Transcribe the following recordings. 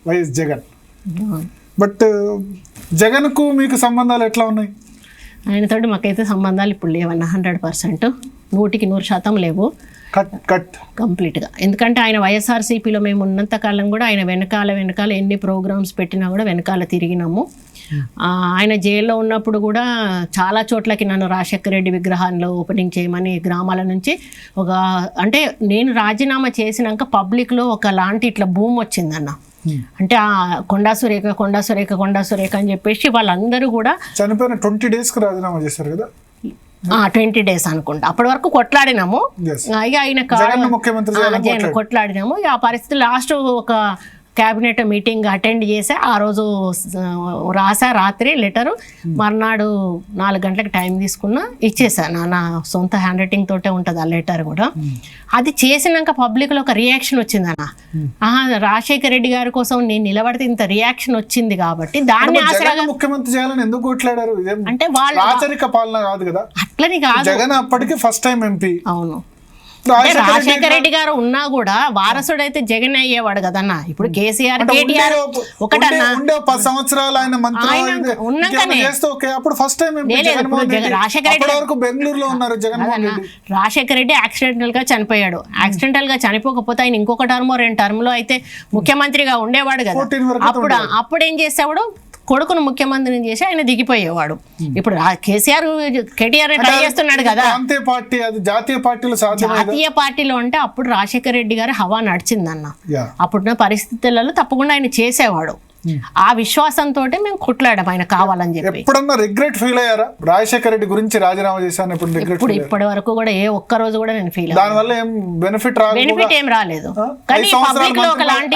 YS Jagan. But జగన్కు మీకు సంబంధాలు ఎట్లా ఉన్నాయి? ఆయనతోటి మాకైతే సంబంధాలు ఇప్పుడు లేవన్న 100%, 100% లేవు కంప్లీట్గా. ఎందుకంటే ఆయన వైఎస్ఆర్సీపీలో మేము ఉన్నంతకాలం కూడా ఆయన వెనకాల ఎన్ని ప్రోగ్రామ్స్ పెట్టినా కూడా వెనకాల తిరిగినాము. ఆయన జైల్లో ఉన్నప్పుడు కూడా చాలా చోట్లకి నన్ను రాజశేఖర రెడ్డి విగ్రహాల్లో ఓపెనింగ్ చేయమని గ్రామాల నుంచి అంటే నేను రాజీనామా చేసినాక పబ్లిక్లో ఒక లాంటి ఇట్లా భూమి వచ్చిందన్న. అంటే ఆ కొండా సురేఖ అని చెప్పేసి వాళ్ళందరూ కూడా చనిపోయిన 20 days రాజీనామా చేశారు కదా, 20 days అనుకుంటా. అప్పటి వరకు కొట్లాడినాము, ఇక ఆయన కొట్లాడినాము. ఆ పరిస్థితి లాస్ట్ ఒక క్యాబినెట్ మీటింగ్ అటెండ్ చేసి ఆ రోజు రాసా రాత్రి లెటరు, మర్నాడు 4 గంటలకు టైం తీసుకున్నా ఇచ్చేసాను. నా సొంత హ్యాండ్ రైటింగ్ తోటే ఉంటుంది ఆ లెటర్ కూడా. అది చేసినాక పబ్లిక్లో ఒక రియాక్షన్ వచ్చిందన్న. రాజశేఖర రెడ్డి గారి కోసం నేను నిలబడితే ఇంత రియాక్షన్ వచ్చింది కాబట్టి దాన్ని ఆసరాగా ముఖ్యమంత్రి చేయాలని ఎందుకు కొట్లాడారు? అంటే వాళ్ళు ఆచరిక పాలన కాదు కదా, అట్లని కాదు. జగన్ అప్పటికి ఫస్ట్ టైం ఎంపీ. అవును, రాజశేఖర రెడ్డి గారు ఉన్నా కూడా వారసుడైతే జగన్ అయ్యేవాడు కదన్నా. ఇప్పుడు కేసీఆర్ కేటీఆర్ ఒకటన్నా 10 సంవత్సరాలు ఆయన మంత్రి ఉన్నాకనే రాజశేఖర రెడ్డి బెంగళూరులో ఉన్నారు. రాజశేఖర రెడ్డి యాక్సిడెంటల్ గా చనిపోయాడు. యాక్సిడెంటల్ గా చనిపోకపోతే ఆయన ఇంకొక టర్మ్ 2 టర్మ్లో అయితే ముఖ్యమంత్రిగా ఉండేవాడు కదా. అప్పుడు ఏం చేసేవాడు, కొడుకును ముఖ్యమంత్రిని చేసి ఆయన దిగిపోయేవాడు. ఇప్పుడు కేటీఆర్ ట్రై చేస్తున్నాడు కదా జాతీయ పార్టీలో. అంటే అప్పుడు రాజశేఖర రెడ్డి గారు హవా నడిచిందన్న. అప్పుడున్న పరిస్థితులలో తప్పకుండా ఆయన చేసేవాడు. ఆ విశ్వాసంతో మేము కొట్లాడాం ఆయన కావాలని చెప్పి. ఎప్పుడన్నా రిగ్రెట్ ఫీల్ అయ్యారా రాజశేఖర రెడ్డి గురించి రాజీనామా చేశాను? ఇప్పుడు ఇప్పటి వరకు కూడా ఏ ఒక్క రోజు కూడా నేను ఫీల్ దానివల్ల ఏం బెనిఫిట్ ఏం రాలేదు. కానీ పబ్లిక్ లో ఒకలాంటి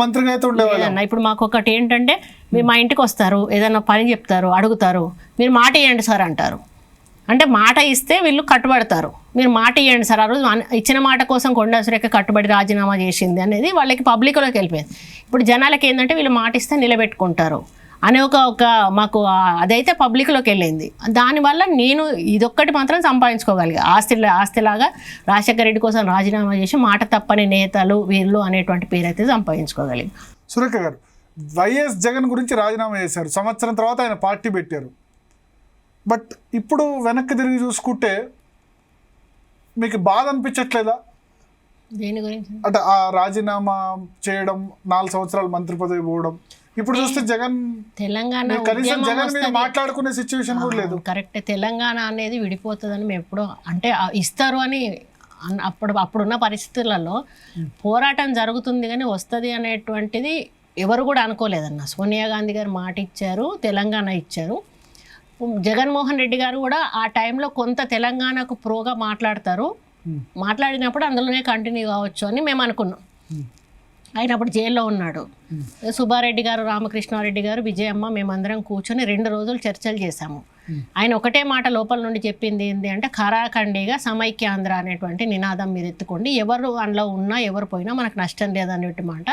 మంత్రిగా అయితే ఉండేవాళ్ళ. ఇప్పుడు మాకు ఒకటి ఏంటంటే, మీరు మా ఇంటికి వస్తారు, ఏదైనా పని చెప్తారు, అడుగుతారు, మీరు మాట ఇవ్వండి సార్ అంటారు. అంటే మాట ఇస్తే వీళ్ళు కట్టుబడతారు. మీరు మాట ఇవ్వండి సార్, ఆ రోజు ఇచ్చిన మాట కోసం కొండా సురేఖ కట్టుబడి రాజీనామా చేసింది అనేది వాళ్ళకి పబ్లిక్లోకి వెళ్ళిపోయింది. ఇప్పుడు జనాలకి ఏంటంటే వీళ్ళు మాట ఇస్తే నిలబెట్టుకుంటారు అనే ఒక మాకు అదైతే పబ్లిక్లోకి వెళ్ళింది. దానివల్ల నేను ఇదొక్కటి మాత్రం సంపాదించుకోగలిగా. ఆస్తిలాగా రాజశేఖర రెడ్డి కోసం రాజీనామా చేసి మాట తప్పని నేతలు వీళ్ళు అనేటువంటి పేరు అయితే సంపాదించుకోగలిగా. సురేఖ గారు, వైఎస్ జగన్ గురించి రాజీనామా చేశారు, సంవత్సరం తర్వాత ఆయన పార్టీ పెట్టారు. బట్ ఇప్పుడు వెనక్కి తిరిగి చూసుకుంటే మీకు బాధ అనిపించట్లేదా? దేని గురించి అంటే ఆ రాజీనామా చేయడం, 4 సంవత్సరాలు మంత్రి పదవి పోవడం, ఇప్పుడు చూస్తే జగన్ కనీసం జగన్ మీద మాట్లాడుకునే సిచ్యువేషన్ కూడా లేదు. కరెక్ట్, తెలంగాణ అనేది విడిపోతుందని మేము ఎప్పుడో అంటే ఇస్తారు అని అప్పుడున్న పరిస్థితులలో పోరాటం జరుగుతుంది కానీ వస్తుంది అనేటువంటిది ఎవరు కూడా అనుకోలేదన్న. సోనియా గాంధీ గారు మాట ఇచ్చారు, తెలంగాణ ఇచ్చారు. జగన్మోహన్ రెడ్డి గారు కూడా ఆ టైంలో కొంత తెలంగాణకు ప్రోగా మాట్లాడతారు, మాట్లాడినప్పుడు అందులోనే కంటిన్యూ కావచ్చు అని మేము అనుకున్నాం. ఆయన అప్పుడు జైల్లో ఉన్నాడు. సుబ్బారెడ్డి గారు, రామకృష్ణారెడ్డి గారు, విజయమ్మ మేమందరం కూర్చొని 2 రోజులు చర్చలు చేశాము. ఆయన ఒకటే మాట లోపల నుండి చెప్పింది ఏంటి అంటే, ఖరాఖండిగా సమైక్యాంధ్ర అనేటువంటి నినాదం మీద ఎత్తుకోండి, ఎవరు అందులో ఉన్నా ఎవరు పోయినా మనకు నష్టం లేదనేటువంటి మాట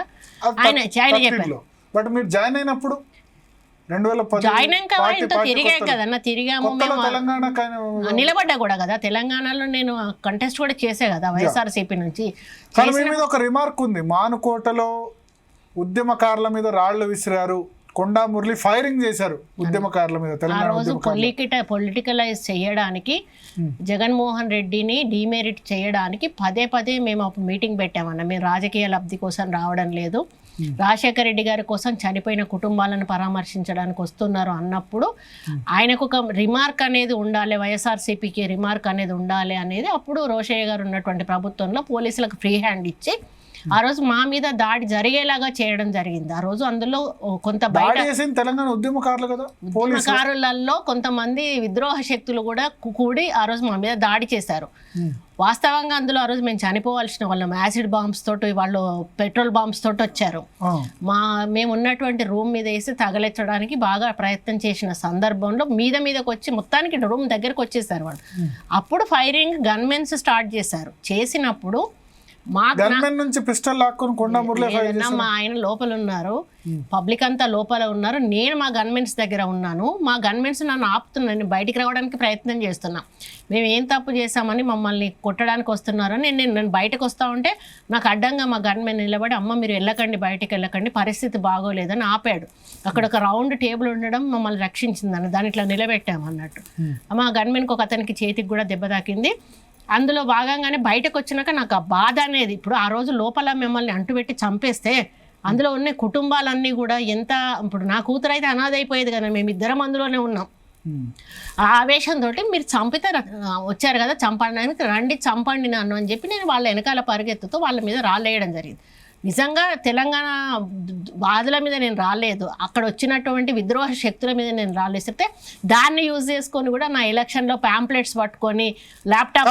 ఆయన చెప్పారు. బట్ మీరు జాయిన్ అయినప్పుడు జాయిన్ అయ్యాక తిరిగా కదన్నా, తిరిగాము మేము, నిలబడ్డా కూడా కదా తెలంగాణలో. నేను కంటెస్ట్ కూడా చేసే కదా వైఎస్ఆర్సీపీ నుంచి. ఒక రిమార్క్ ఉంది, మానుకోటలో ఉద్యమకారుల మీద రాళ్లు విసిరారు, కొండా మురళి ఫైరింగ్ చేశారు ఉద్యమకారుల మీద. ఆ రోజు పొలిటికలైజ్ చేయడానికి, జగన్మోహన్ రెడ్డిని డిమెరిట్ చేయడానికి పదే మేము అప్పుడు మీటింగ్ పెట్టామన్న. మేము రాజకీయ లబ్ధి కోసం రావడం లేదు, రాజశేఖర రెడ్డి గారి కోసం చనిపోయిన కుటుంబాలను పరామర్శించడానికి వస్తున్నారు అన్నప్పుడు ఆయనకు ఒక రిమార్క్ అనేది ఉండాలి, వైఎస్ఆర్సీపీకి రిమార్క్ అనేది ఉండాలి అనేది అప్పుడు రోషయ్య గారు ఉన్నటువంటి ప్రభుత్వంలో పోలీసులకు ఫ్రీ హ్యాండ్ ఇచ్చి ఆ రోజు మా మీద దాడి జరిగేలాగా చేయడం జరిగింది. ఆ రోజు అందులో కొంత తెలంగాణ ఉద్యమకారులలో కొంతమంది విద్రోహ శక్తులు కూడా కూడి ఆ రోజు మా మీద దాడి చేశారు. వాస్తవంగా అందులో ఆ రోజు మేము చనిపోవాల్సిన వాళ్ళం. యాసిడ్ బాంబ్స్ తోటి, వాళ్ళు పెట్రోల్ బాంబ్స్ తోటి వచ్చారు. మేము ఉన్నటువంటి రూమ్ మీద వేసి తగలెచ్చడానికి బాగా ప్రయత్నం చేసిన సందర్భంలో మీదకి వచ్చి మొత్తానికి రూమ్ దగ్గరకు వచ్చేసారు వాళ్ళు. అప్పుడు ఫైరింగ్ గన్మెన్స్ స్టార్ట్ చేశారు. చేసినప్పుడు గన్మెన్ నుంచి పిస్టల్ లాక్కొని కొండా మురళి లేదన్నా, మా ఆయన లోపల ఉన్నారు, పబ్లిక్ అంతా లోపల ఉన్నారు, నేను మా గన్మెన్స్ దగ్గర ఉన్నాను. మా గన్మెన్స్ నన్ను ఆపుతున్నాను, బయటికి రావడానికి ప్రయత్నం చేస్తున్నా. మేము ఏం తప్పు చేశామని మమ్మల్ని కొట్టడానికి వస్తున్నారని నేను బయటకు వస్తా ఉంటే నాకు అడ్డంగా మా గన్మెన్ నిలబడి, అమ్మ మీరు వెళ్ళకండి, బయటికి వెళ్ళకండి, పరిస్థితి బాగోలేదని ఆపాడు. అక్కడ ఒక రౌండ్ టేబుల్ ఉండడం మమ్మల్ని రక్షించిందని దాన్ని ఇట్లా నిలబెట్టాము అన్నట్టు. మా గన్మెన్కి ఒక అతనికి చేతికి కూడా దెబ్బ తాకింది. అందులో భాగంగానే బయటకు వచ్చినాక నాకు ఆ బాధ అనేది, ఇప్పుడు ఆ రోజు లోపల మిమ్మల్ని అంటుపెట్టి చంపేస్తే అందులో ఉన్న కుటుంబాలన్నీ కూడా ఎంత, ఇప్పుడు నా కూతురు అయితే అనాథ అయిపోయేది కదా, మేము ఇద్దరం అందులోనే ఉన్నాం. ఆ ఆవేశంతో మీరు చంపితే వచ్చారు కదా చంపడానికి, రండి చంపండి నన్ను అని చెప్పి నేను వాళ్ళ వెనకాల పరిగెత్తుతూ వాళ్ళ మీద రాళ్ళేయడం జరిగింది. నిజంగా తెలంగాణ బాధల మీద నేను రాలేదు, అక్కడ వచ్చినటువంటి విద్రోహ శక్తుల మీద నేను రాలేస్తే దాన్ని యూజ్ చేసుకొని కూడా నా ఎలక్షన్లో ప్యాంప్లెట్స్ పట్టుకొని ల్యాప్టాప్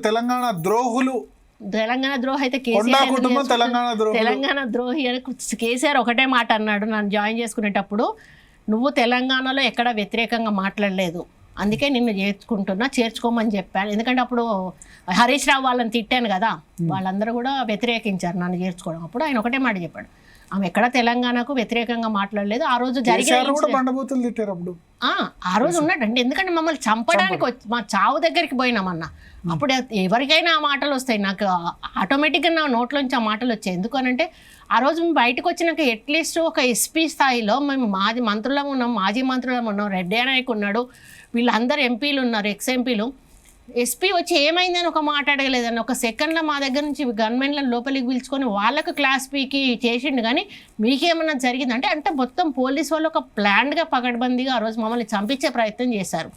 తెలంగాణ ద్రోహి అయితే కేసీఆర్, తెలంగాణ ద్రోహి అని కేసీఆర్ ఒకటే మాట అన్నాడు నన్ను జాయిన్ చేసుకునేటప్పుడు, నువ్వు తెలంగాణలో ఎక్కడ వ్యతిరేకంగా మాట్లాడలేదు, అందుకే నిన్ను చేర్చుకోమని చెప్పాను. ఎందుకంటే అప్పుడు హరీష్ రావు వాళ్ళని తిట్టాను కదా, వాళ్ళందరూ కూడా వ్యతిరేకించారు నన్ను చేర్చుకోవడం. అప్పుడు ఆయన ఒకటే మాట చెప్పాడు, ఆమె ఎక్కడ తెలంగాణకు వ్యతిరేకంగా మాట్లాడలేదు. ఆ రోజు జరిగిన ఆ రోజు ఉన్నట్టండి, ఎందుకంటే మమ్మల్ని చంపడానికి మా చావు దగ్గరికి పోయినామన్నా. అప్పుడు ఎవరికైనా ఆ మాటలు వస్తాయి, నాకు ఆటోమేటిక్గా నా నోట్లోంచి ఆ మాటలు వచ్చాయి. ఎందుకనంటే ఆ రోజు మేము బయటకు వచ్చినాక అట్లీస్ట్ ఒక ఎస్పీ స్థాయిలో మేము మాజీ మంత్రులం ఉన్నాం, మాజీ మంత్రులం ఉన్నాం, రెడ్డి నాయక్ ఉన్నాడు, వీళ్ళందరూ ఎంపీలు ఉన్నారు, ఎక్స్ ఎంపీలు. ఎస్పీ వచ్చి ఏమైందని ఒక మాట అడగలేదని, ఒక సెకండ్లో మా దగ్గర నుంచి గన్మెన్లను లోపలికి పిలుచుకొని వాళ్ళకు క్లాస్ పీకి చేసిండు. కానీ మీకేమన్నా జరిగిందంటే అంటే మొత్తం పోలీసు వాళ్ళు ఒక ప్లాన్డ్గా పకడ్బందీగా ఆ రోజు మమ్మల్ని చంపించే ప్రయత్నం చేశారు.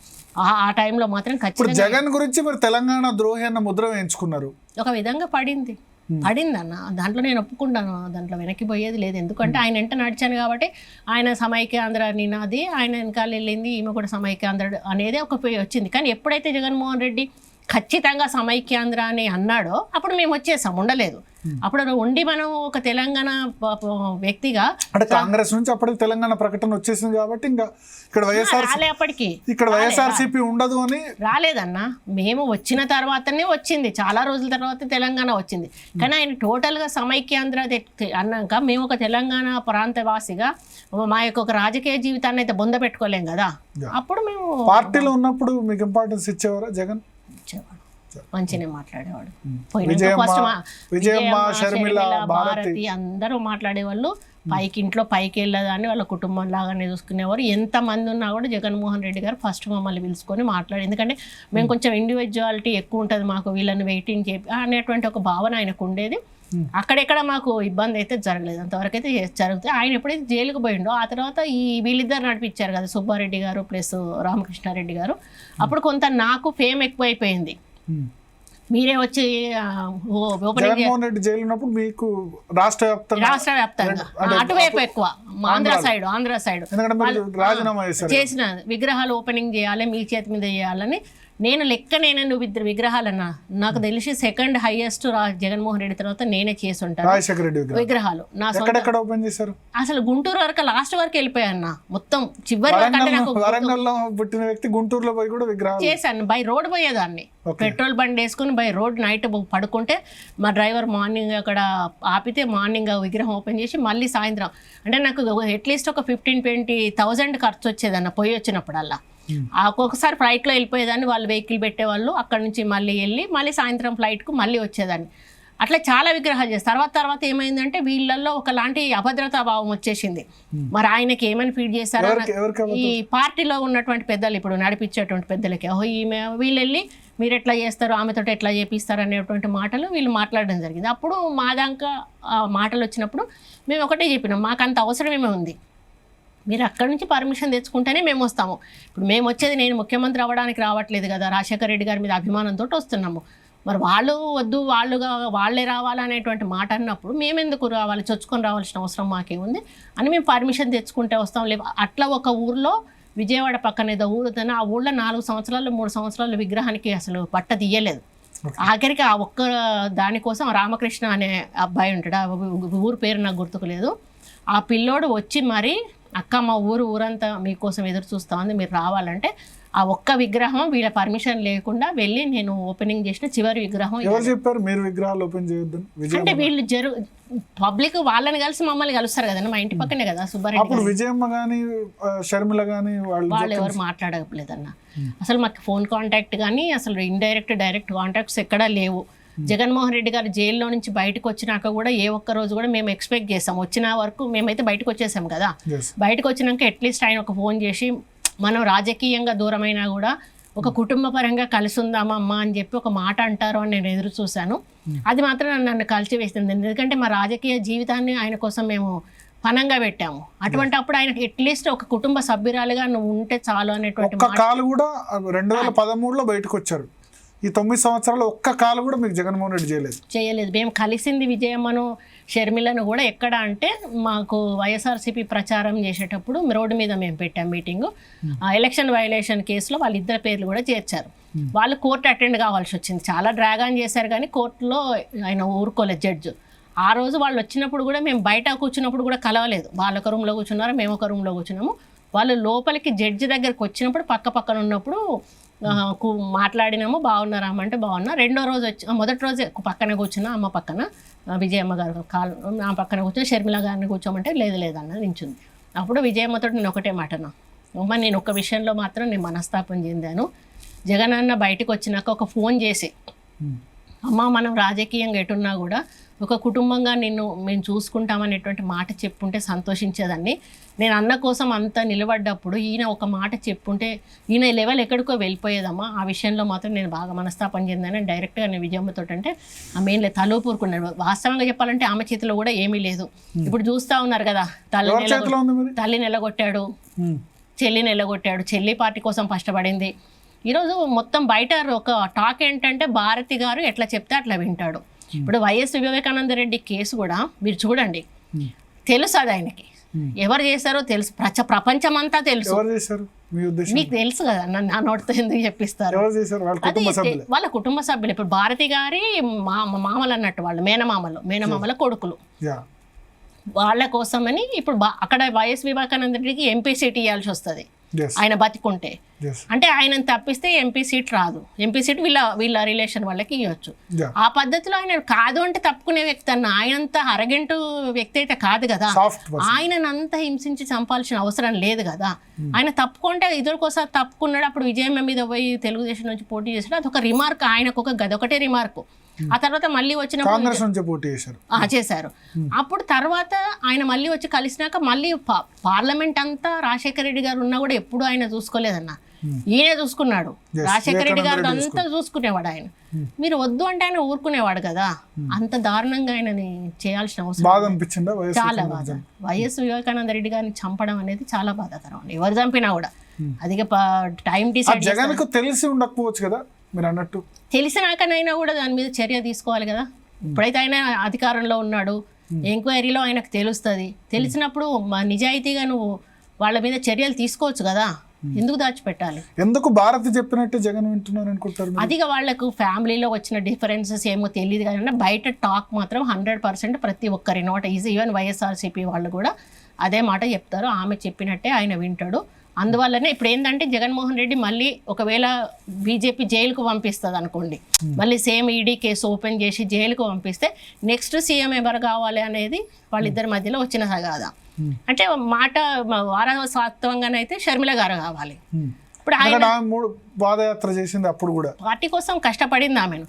ఆ టైంలో మాత్రం ఖచ్చితంగా జగన్ గురించి మరి తెలంగాణ ద్రోహి అన్న ముద్ర వేయించుకున్నారు. ఒక విధంగా పడిందన్న, దాంట్లో నేను ఒప్పుకుంటాను, దాంట్లో వెనక్కి పోయేది లేదు. ఎందుకంటే ఆయన వెంట నడిచాను కాబట్టి, ఆయన సమైక్యాంధ్ర నినాది, ఆయన వెనకాల వెళ్ళింది, ఈమె కూడా సమైక్యాంధ్ర అనేది ఒక వచ్చింది. కానీ ఎప్పుడైతే జగన్మోహన్ రెడ్డి ఖచ్చితంగా సమైక్యాంధ్ర అని అన్నాడో అప్పుడు మేము వచ్చేసాం, ఉండలేదు. అప్పుడు ఉండి మనం ఒక తెలంగాణ వ్యక్తిగా అంటే కాంగ్రెస్ నుంచి అప్పటికి తెలంగాణ ప్రకటన వచ్చేసింది కాబట్టి ఇంకా ఇక్కడ వైఎస్ఆర్సీపీ ఉండదు అని రాలేదన్నా. మేము వచ్చిన తర్వాతనే వచ్చింది, చాలా రోజుల తర్వాత తెలంగాణ వచ్చింది. కానీ ఆయన టోటల్గా సమైక్యాంధ్ర అన్నాక మేము ఒక తెలంగాణ ప్రాంతవాసిగా మా యొక్క ఒక రాజకీయ జీవితాన్ని అయితే బొంద పెట్టుకోలేం కదా. అప్పుడు మేము పార్టీలో ఉన్నప్పుడు మీకు ఇంపార్టెన్స్ ఇచ్చేవారా జగన్? మంచిగానే మాట్లాడేవాడు. విజయమ్మ, షర్మిల, భారతి అందరూ మాట్లాడేవాళ్ళు. ఇంట్లో పైకి వెళ్ళదని వాళ్ళ కుటుంబం లాగానే చూసుకునేవారు. ఎంతమంది ఉన్నా కూడా జగన్మోహన్ రెడ్డి గారు ఫస్ట్ మమ్మల్ని పిలుచుకొని మాట్లాడి, ఎందుకంటే మేము కొంచెం ఇండివిజువాలిటీ ఎక్కువ ఉంటుంది మాకు, వీళ్ళని వెయిటింగ్ చేపి అనేటువంటి ఒక భావన ఆయనకు ఉండేది. అక్కడెక్కడ మాకు ఇబ్బంది అయితే జరగలేదు, అంతవరకు అయితే జరుగుతుంది. ఆయన ఎప్పుడైతే జైలుకు పోయిండో ఆ తర్వాత ఈ వీళ్ళిద్దరు నడిపించారు కదా, సుబ్బారెడ్డి గారు ప్లస్ రామకృష్ణారెడ్డి గారు. అప్పుడు కొంత నాకు ఫేమ్ ఎక్కువైపోయింది. మీరే వచ్చి జగన్మోహన్ రెడ్డి జైలు ఉన్నప్పుడు మీకు రాష్ట్ర వ్యాప్తంగా అటువైపు ఎక్కువ ఆంధ్ర సైడ్ రాజీనామా చేసిన విగ్రహాలు ఓపెనింగ్ చేయాలి, మీ చేతి మీద చేయాలని నేను నువ్వు ఇద్దరు విగ్రహాలన్నా నాకు తెలిసి సెకండ్ హైయెస్ట్ జగన్మోహన్ రెడ్డి తర్వాత నేనే చేసి ఉంటాను విగ్రహాలు. నా అసలు గుంటూరు వరకు లాస్ట్ వరకు వెళ్ళిపోయాను, మొత్తం చివరి పుట్టిన వ్యక్తి గుంటూరులో పోయి కూడా విగ్రహాలు చేశాను. బై రోడ్ పోయేదాన్ని, పెట్రోల్ బండి వేసుకుని బై రోడ్ నైట్ పడుకుంటే మా డ్రైవర్ మార్నింగ్ అక్కడ ఆపితే మార్నింగ్ విగ్రహం ఓపెన్ చేసి మళ్ళీ సాయంత్రం, అంటే నాకు అట్లీస్ట్ ఒక 15-20,000 ఖర్చు వచ్చేదన్న పోయి వచ్చినప్పుడల్లా. ఒక్కొక్కసారి ఫ్లైట్లో వెళ్ళిపోయేదాన్ని, వాళ్ళు వెహికల్ పెట్టేవాళ్ళు, అక్కడ నుంచి మళ్ళీ వెళ్ళి మళ్ళీ సాయంత్రం ఫ్లైట్కు మళ్ళీ వచ్చేదాన్ని. అట్లా చాలా విగ్రహాలు చేస్తారు. తర్వాత ఏమైందంటే వీళ్ళల్లో ఒకలాంటి అభద్రతా భావం వచ్చేసింది. మరి ఆయనకి ఏమని ఫీడ్ చేశారో ఈ పార్టీలో ఉన్నటువంటి పెద్దలు, ఇప్పుడు నడిపించేటువంటి పెద్దలకి, వీళ్ళు వెళ్ళి మీరు ఎట్లా చేస్తారు, ఆమెతో ఎట్లా చేపిస్తారు అనేటువంటి మాటలు వీళ్ళు మాట్లాడడం జరిగింది. అప్పుడు మా దాకా మాటలు వచ్చినప్పుడు మేము ఒకటే చెప్పినాం, మాకు అంత అవసరమేమే ఉంది, మీరు అక్కడి నుంచి పర్మిషన్ తెచ్చుకుంటేనే మేము వస్తాము. ఇప్పుడు మేము వచ్చేది నేను ముఖ్యమంత్రి అవ్వడానికి రావట్లేదు కదా, రాజశేఖర రెడ్డి గారి మీద అభిమానంతో వస్తున్నాము. మరి వాళ్ళు వద్దు, వాళ్ళే రావాలనేటువంటి మాట అన్నప్పుడు మేమెందుకు రావాలి, చొచ్చుకొని రావాల్సిన అవసరం మాకేముంది అని మేము పర్మిషన్ తెచ్చుకుంటే వస్తాం. అట్లా ఒక ఊర్లో విజయవాడ పక్కన ఏదో ఊరుతోనే ఆ ఊళ్ళో 3 సంవత్సరాలు విగ్రహానికి అసలు పట్ట తీయలేదు. ఆఖరికి ఆ ఒక్క దానికోసం రామకృష్ణ అనే అబ్బాయి ఉంటాడు, ఆ ఊరు పేరు నాకు గుర్తుకులేదు, ఆ పిల్లోడు వచ్చి మరి అక్క మా ఊరంతా మీకోసం ఎదురు చూస్తూ ఉంది, మీరు రావాలంటే ఆ ఒక్క విగ్రహం వీళ్ళ పర్మిషన్ లేకుండా వెళ్ళి నేను ఓపెనింగ్ చేసిన చివరి విగ్రహం. ఎవరు చెప్పారు మీరు విగ్రహాలు ఓపెన్ చేయొద్దని? అంటే వీళ్ళు పబ్లిక్ వాళ్ళని కలిసి మమ్మల్ని కలుస్తారు కదండి, మా ఇంటి పక్కనే కదా సుబ్బారెడ్డి. అప్పుడు విజయమ్మ కానీ షర్మిల కానీ వాళ్ళు ఎవరు మాట్లాడలేదన్న. అసలు మాకు ఫోన్ కాంటాక్ట్ కానీ అసలు ఇండైరెక్ట్ డైరెక్ట్ కాంటాక్ట్స్ ఎక్కడా లేవు. జగన్మోహన్ రెడ్డి గారు జైల్లో నుంచి బయటకు వచ్చినాక కూడా ఏ ఒక్క రోజు కూడా మేము ఎక్స్పెక్ట్ చేసాం. వచ్చిన వరకు మేమైతే బయటకు వచ్చేసాం కదా, బయటకు వచ్చినాక అట్లీస్ట్ ఆయన ఒక ఫోన్ చేసి మనం రాజకీయంగా దూరమైనా కూడా ఒక కుటుంబ పరంగా కలిసి ఉందామా అమ్మ అని చెప్పి ఒక మాట అంటారు అని నేను ఎదురు చూశాను. అది మాత్రం నన్ను కలిసివేస్తుంది. ఎందుకంటే మా రాజకీయ జీవితాన్ని ఆయన కోసం మేము పనంగా పెట్టాము. అటువంటి అప్పుడు ఆయనకి అట్లీస్ట్ ఒక కుటుంబ సభ్యురాలుగా నువ్వు ఉంటే చాలు అనేటువంటి కాలు కూడా 2013లో బయటకు వచ్చారు. ఈ 9 సంవత్సరాలు ఒక్క కాలు కూడా మీకు జగన్మోహన్ రెడ్డి చేయలేదు. మేము కలిసింది విజయమ్మను షర్మిలను కూడా ఎక్కడ అంటే మాకు వైఎస్ఆర్సీపీ ప్రచారం చేసేటప్పుడు రోడ్డు మీద మేము పెట్టాం మీటింగు. ఎలక్షన్ వైలేషన్ కేసులో వాళ్ళిద్దరి పేర్లు కూడా చేర్చారు. వాళ్ళు కోర్టు అటెండ్ కావాల్సి వచ్చింది. చాలా డ్రాగ్ ఆన్ చేశారు కానీ కోర్టులో ఆయన ఊరుకోలేదు జడ్జి. ఆ రోజు వాళ్ళు వచ్చినప్పుడు కూడా మేము బయట కూర్చున్నప్పుడు కూడా కలవలేదు. వాళ్ళు ఒక రూమ్లో కూర్చున్నారు, మేము ఒక రూమ్లో కూర్చున్నాము. వాళ్ళు లోపలికి జడ్జి దగ్గరికి వచ్చినప్పుడు పక్కన ఉన్నప్పుడు మాట్లాడినాము. బాగున్నారామ్మ అంటే బాగున్నా. రెండో రోజు వచ్చి మొదటి రోజే పక్కన కూర్చున్నా, అమ్మ పక్కన విజయమ్మ గారు కాలు నా పక్కన కూర్చొని షర్మిల గారిని కూర్చోమంటే లేదన్న నించుంది. అప్పుడు విజయమ్మతో నేను ఒకటే మాటనా, అమ్మ నేను ఒక విషయంలో మాత్రం నేను మనస్తాపం చెందాను. జగన్ అన్న బయటకు వచ్చినాక ఒక ఫోన్ చేసి అమ్మ మనం రాజకీయంగా ఎటున్నా కూడా ఒక కుటుంబంగా మేము చూసుకుంటామనేటువంటి మాట చెప్పుంటే సంతోషించేదాన్ని. నేను అన్న కోసం అంతా నిలబడ్డప్పుడు ఈయన ఒక మాట చెప్పుంటే ఈయన లెవెల్ ఎక్కడికో వెళ్ళిపోయేదమ్మా. ఆ విషయంలో మాత్రం నేను బాగా మనస్తాపం చెందాను డైరెక్ట్గా నేను విజయమ్మతో. అంటే ఆమె ఏం లేదు, తలూపూరుకున్నాడు. వాస్తవంగా చెప్పాలంటే ఆమె చేతిలో కూడా ఏమీ లేదు. ఇప్పుడు చూస్తూ ఉన్నారు కదా, తల్లిని ఎలగొట్టాడు, చెల్లిని ఎలగొట్టాడు, చెల్లి పార్టీ కోసం కష్టపడింది. ఈరోజు మొత్తం బయట ఒక టాక్ ఏంటంటే భారతి గారు ఎట్లా చెప్తే అట్లా వింటాడు. ఇప్పుడు వైఎస్ వివేకానంద రెడ్డి కేసు కూడా మీరు చూడండి, తెలుసు అది ఆయనకి ఎవరు చేశారో తెలుసు, ప్రపంచం అంతా తెలుసు. మీకు తెలుసు కదా, నా నోటితో ఎందుకు చెప్పిస్తారు? వాళ్ళ కుటుంబ సభ్యులు. ఇప్పుడు భారతి గారి మామలు అన్నట్టు, వాళ్ళు మేనమామల కొడుకులు. వాళ్ళ కోసమని ఇప్పుడు అక్కడ వైఎస్ వివేకానంద రెడ్డికి ఎంపీ సీట్ ఇవ్వాల్సి వస్తుంది ఆయన బతికుంటే. అంటే ఆయనను తప్పిస్తే ఎంపీ సీట్ రాదు. ఎంపీ సీట్ వీళ్ళ రిలేషన్ వాళ్ళకి ఇవ్వచ్చు. ఆ పద్ధతిలో ఆయన కాదు అంటే తప్పుకునే వ్యక్తి అన్న, ఆయనంత అరగంటు వ్యక్తి అయితే కాదు కదా. ఆయనంతా హింసించి చంపాల్సిన అవసరం లేదు కదా. ఆయన తప్పుకుంటే ఇద్దరికోసారి తప్పుకున్నాడు. అప్పుడు విజయమ్మ మీద పోయి తెలుగుదేశం నుంచి పోటీ చేసాడు. అదొక రిమార్క్, ఆయనకు గదొకటే రిమార్కు. ఆ తర్వాత మళ్ళీ వచ్చినప్పుడు చేశారు. అప్పుడు తర్వాత ఆయన మళ్ళీ వచ్చి కలిసినాక మళ్ళీ పార్లమెంట్ అంతా రాజశేఖర రెడ్డి గారు ఉన్నా కూడా ఎప్పుడు ఆయన చూసుకోలేదన్న, ఈయనే చూసుకున్నాడు. రాజశేఖర రెడ్డి గారు అంతా చూసుకునేవాడు ఆయన. మీరు వద్దు అంటే ఆయన ఊరుకునేవాడు కదా. అంత దారుణంగా ఆయనని చేయాల్సిన అవసరం చాలా బాధ. వైఎస్ వివేకానంద రెడ్డి గారిని చంపడం అనేది చాలా బాధాకరం అండి. ఎవరు చంపినా కూడా అది టైం డిసైడ్. జగన్కు తెలిసి ఉండకపోవచ్చు కదా మీరు అన్నట్టు. తెలిసినాకనైనా కూడా దాని మీద చర్య తీసుకోవాలి కదా. ఇప్పుడైతే ఆయన అధికారంలో ఉన్నాడు, ఎంక్వైరీలో ఆయనకు తెలుస్తుంది. తెలిసినప్పుడు నిజాయితీగా నువ్వు వాళ్ళ మీద చర్యలు తీసుకోవచ్చు కదా. ఎందుకు దాచిపెట్టాలి? ఎందుకు భారతి చెప్పినట్టు జగన్ వింటున్నారు అనుకుంటారు? అదిగా వాళ్ళకు ఫ్యామిలీలో వచ్చిన డిఫరెన్సెస్ ఏమో తెలియదు కానీ బయట టాక్ మాత్రం 100% ప్రతి ఒక్కరి నోట ఈవెన్ వైఎస్ఆర్సీపీ వాళ్ళు కూడా అదే మాట చెప్తారు. ఆమె చెప్పినట్టే ఆయన వింటాడు. అందువల్లనే ఇప్పుడు ఏంటంటే జగన్మోహన్ రెడ్డి మళ్ళీ ఒకవేళ బీజేపీ జైలుకు పంపిస్తుంది అనుకోండి, మళ్ళీ సేమ్ ఈడీ కేసు ఓపెన్ చేసి జైలుకు పంపిస్తే నెక్స్ట్ సీఎం ఎవరు కావాలి అనేది వాళ్ళిద్దరి మధ్యలో వచ్చిన కాదా. అంటే మాట వారసత్వంగానైతే షర్మిల గారు కావాలి. ఇప్పుడు ఆయన పాదయాత్ర చేసింది, అప్పుడు కూడా పార్టీ కోసం కష్టపడింది ఆమెను.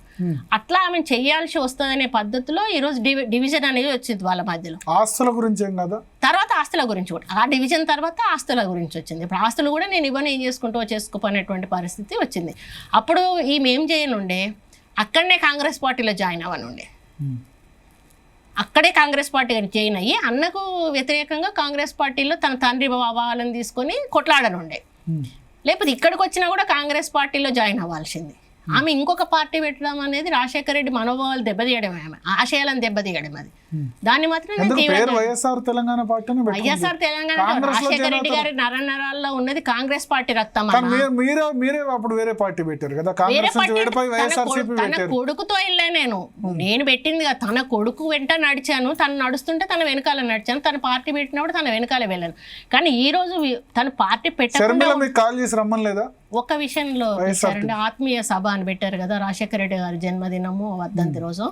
అట్లా ఆమె చేయాల్సి వస్తుందనే పద్ధతిలో ఈరోజు డివిజన్ అనేది వచ్చింది వాళ్ళ మధ్యలో. ఆస్తుల గురించి ఏం కదా, తర్వాత ఆస్తుల గురించి కూడా ఆ డివిజన్ తర్వాత ఆస్తుల గురించి వచ్చింది. ఇప్పుడు ఆస్తులు కూడా నేను ఇవన్నీ ఏం చేసుకోపోయినటువంటి పరిస్థితి వచ్చింది. అప్పుడు ఈమె ఏం చేయనుండే, అక్కడనే కాంగ్రెస్ పార్టీలో జాయిన్ అవ్వనుండే. అక్కడే కాంగ్రెస్ పార్టీ జాయిన్ అయ్యి అన్నకు వ్యతిరేకంగా కాంగ్రెస్ పార్టీలో తన తండ్రి వాళ్ళని తీసుకొని కొట్లాడనుండే. లేకపోతే ఇక్కడికి వచ్చినా కూడా కాంగ్రెస్ పార్టీలో జాయిన్ అవ్వాల్సింది. ఆమె ఇంకొక పార్టీ పెట్టడం అనేది రాజశేఖర రెడ్డి మనోభావాలు దెబ్బతీయడం, ఆమె ఆశయాలను దెబ్బతీయడం. అది దాన్ని మాత్రం వైఎస్ఆర్ తెలంగాణ రాజశేఖర రెడ్డి గారి నరాల్లో ఉన్నది కాంగ్రెస్ పార్టీ రక్తం. తన కొడుకుతో వెళ్ళా నేను పెట్టింది కదా, తన కొడుకు వెంట నడిచాను. తను నడుస్తుంటే తన వెనకాల నడిచాను. తన పార్టీ పెట్టినప్పుడు తన వెనకాల వెళ్ళాను. కానీ ఈ రోజు తన పార్టీ పెట్టకుండా ఒక విషయంలో పిలిచారండి, ఆత్మీయ సభ అని పెట్టారు కదా రాజశేఖర రెడ్డి గారి జన్మదినము వర్ధంతి రోజు.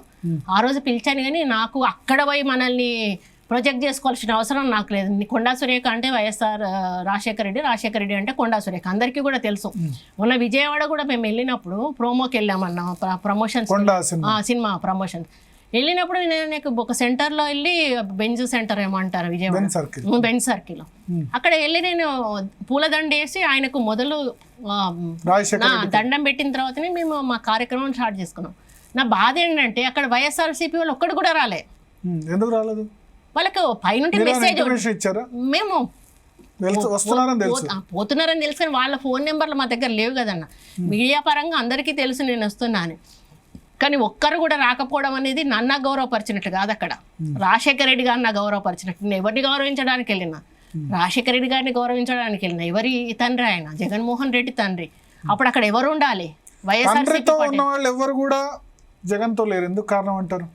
ఆ రోజు పిలిచాను కానీ నాకు అక్కడ పోయి మనల్ని ప్రొజెక్ట్ చేసుకోవాల్సిన అవసరం నాకు లేదు. కొండా సురేఖ అంటే వైఎస్ఆర్ రాజశేఖర రెడ్డి అంటే కొండా సురేఖ అందరికీ కూడా తెలుసు. మొన్న విజయవాడ కూడా మేము వెళ్ళినప్పుడు ప్రోమోకి వెళ్ళామన్నా, ప్రమోషన్స్ సినిమా ప్రమోషన్ వెళ్ళినప్పుడు నేను ఒక సెంటర్లో వెళ్ళి బెంజ్ సెంటర్ ఏమంటారు విజయవాడ బెంజ్ సర్కిల్, అక్కడ వెళ్ళి నేను పూలదండ వేసి ఆయనకు మొదలు దండం పెట్టిన తర్వాతనే మేము మా కార్యక్రమం స్టార్ట్ చేసుకున్నాం. నా బాధ ఏంటంటే అక్కడ వైఎస్ఆర్సీపీ వాళ్ళు ఒక్కడు కూడా రాలే. ఎందుకు రాలేదు? వాళ్ళకి పైనుండి మెసేజ్ మేము పోతున్నారని తెలుసు కానీ వాళ్ళ ఫోన్ నెంబర్లు మా దగ్గర లేవు కదన్న. మీడియా పరంగా అందరికీ తెలుసు నేను వస్తున్నా అని, కానీ ఒక్కరు కూడా రాకపోవడం అనేది నన్ను గౌరవపరిచినట్టు కాదు. అక్కడ రాజశేఖర రెడ్డి గారిని నా గౌరవపరిచినట్టు. నేను ఎవరిని గౌరవించడానికి వెళ్ళినా, రాజశేఖర రెడ్డి గారిని గౌరవించడానికి వెళ్ళినా. ఎవరి తండ్రి ఆయన? జగన్మోహన్ రెడ్డి తండ్రి. అప్పుడు అక్కడ ఎవరు ఉండాలి? వైఎస్ఆర్సీపీ ఉన్న వాళ్ళు ఎవరు కూడా జగన్తో లేరు. ఎందుకు కారణం అంటారు?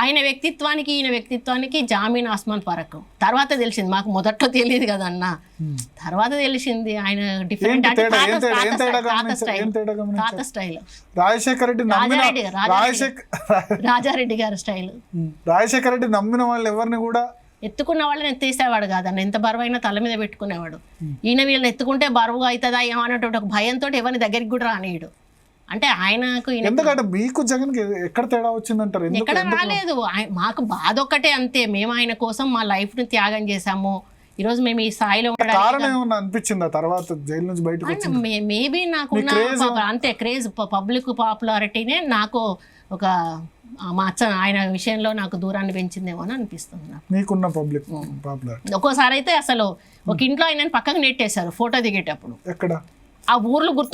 ఆయన వ్యక్తిత్వానికి ఈయన వ్యక్తిత్వానికి జామీన్ ఆస్మాన్ ఫరక్. తర్వాత తెలిసింది, మాకు మొదట్లో తెలియదు కదన్న, తర్వాత తెలిసింది ఆయన డిఫరెంట్ స్టైల్. రాజశేఖర రెడ్డి రాజారెడ్డి గారి స్టైల్. రాజశేఖర రెడ్డి నమ్మిన వాళ్ళు ఎవరిని కూడా ఎత్తుకున్న వాళ్ళని ఎత్తేసేవాడు కాదన్న, ఎంత బరువైనా తల మీద పెట్టుకునేవాడు. ఈయన వీళ్ళని ఎత్తుకుంటే బరువుగా అవుతుందా ఏమన్నటువంటి ఒక భయంతో ఎవరిని దగ్గరికి కూడా రానియడు. అంటే ఆయనకు ఎందుకంటే మీకు జగన్ ఎక్కడ తేడా వచ్చిందంటారు? ఎక్కడ రాలేదు, మాకు బాధ ఒక్కటే అంతే. మేము ఆయన కోసం మా లైఫ్ ని త్యాగం చేసాము. ఈ రోజు మేము ఈ స్థాయిలో అనిపించిందా తర్వాత జైలు నుంచి బయటకు? మేబీ నాకు అంతే క్రేజ్, పబ్లిక్ పాపులారిటీనే నాకు ఒక ఆయన విషయంలో నాకు దూరాన్ని పెంచిందేమో అని అనిపిస్తుంది నాకు. మీకున్న పబ్లిక్ పాపులారిటీ ఒక్కోసారి అయితే అసలు ఒక ఇంట్లో ఆయన పక్కకు నెట్టేశారు ఫోటో దిగేటప్పుడు. ఎక్కడ? ఆ ఊర్లు గుర్తు